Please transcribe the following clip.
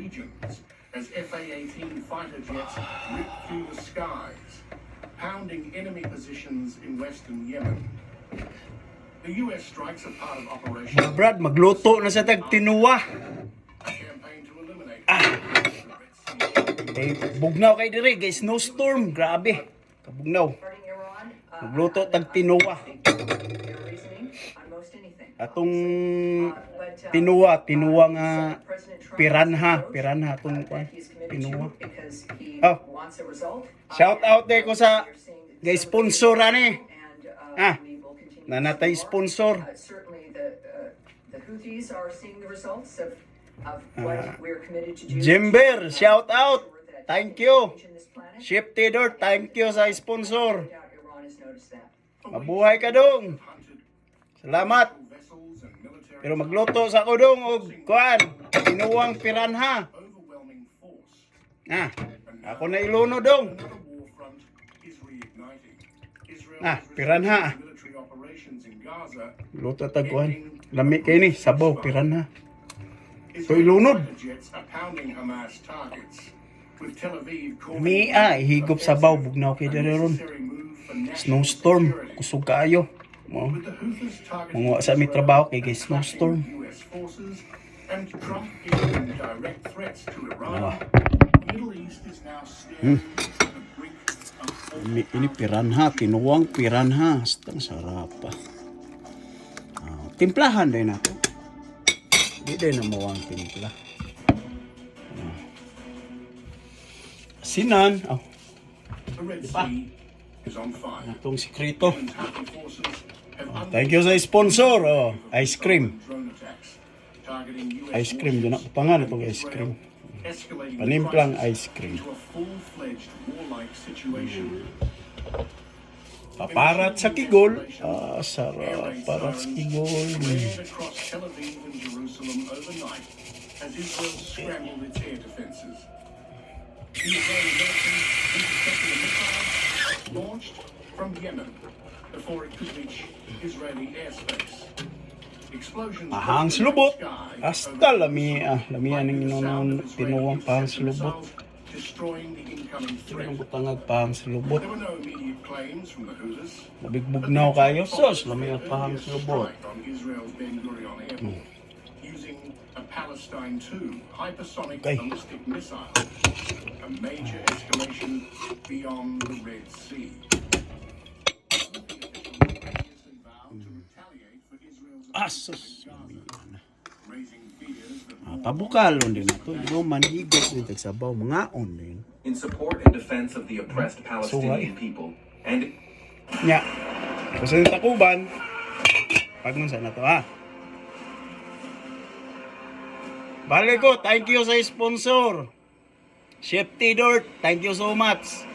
regions as FA-18 fighter jets rip through the skies, pounding enemy positions in western Yemen. The US strikes are part of Operation Mga brad, magluto na sa tagtinuwa. a campaign to eliminate Bugnaw kay dire, guys, snowstorm, grabe. Kabugnaw. Magluto tagtinuwa. Atong tinuwa nga piranha atong tinuwa. Oh. Shout out day ko sa guys sponsor ani. Nanatay sponsor. Jember, shout out. Thank you. Ship Tidor, thank you sa sponsor. Mabuhay ka dong. Salamat. Pero magluto sa ko dong og kuan, tinuwang piranha. Ako na iluno dong. Piranha. Luto tag kuan. Lami kay ni sabaw piranha. To ilunod. Higop sabaw bugnaw kay dere ron. Snowstorm, kusog kaayo. Mga sa mi trabaho kay guys snowstorm. Ini piranha, tinuwang piranha. Ang sarap pa. Timplahan din nato. Di din na mawang timpla. Sinan. Diba? Itong sikreto. Thank you sa sponsor. Ice cream. Ice cream. Doon ako pangalan itong ice cream. Panimplang ice cream. Paparat sa kigol. Sarap. Paparat sa kigol. Launched from Yemen before it could reach Israeli airspace. Explosions Pahang slubot. Hasta lamian ng inunon tinuwang pahang slubot. destroying the incoming threat. Ang butangag pahang slubot. There were no immediate claims from the Houthis. Nabigbugnaw kayo. Sos, lamian pahang slubot. Strike on Israel's Ben Gurion airport using a Palestine II hypersonic ballistic missile. A major escalation beyond the Red Sea. Asos. Pabukalon din nato. Yung manhigop din tagsabaw. Mga on din. In support and defense of the oppressed Palestinian people and Nya. Kasi yung takuban, pag nun sana to Balik ko, thank you sa sponsor. Chef Tidor, thank you so much.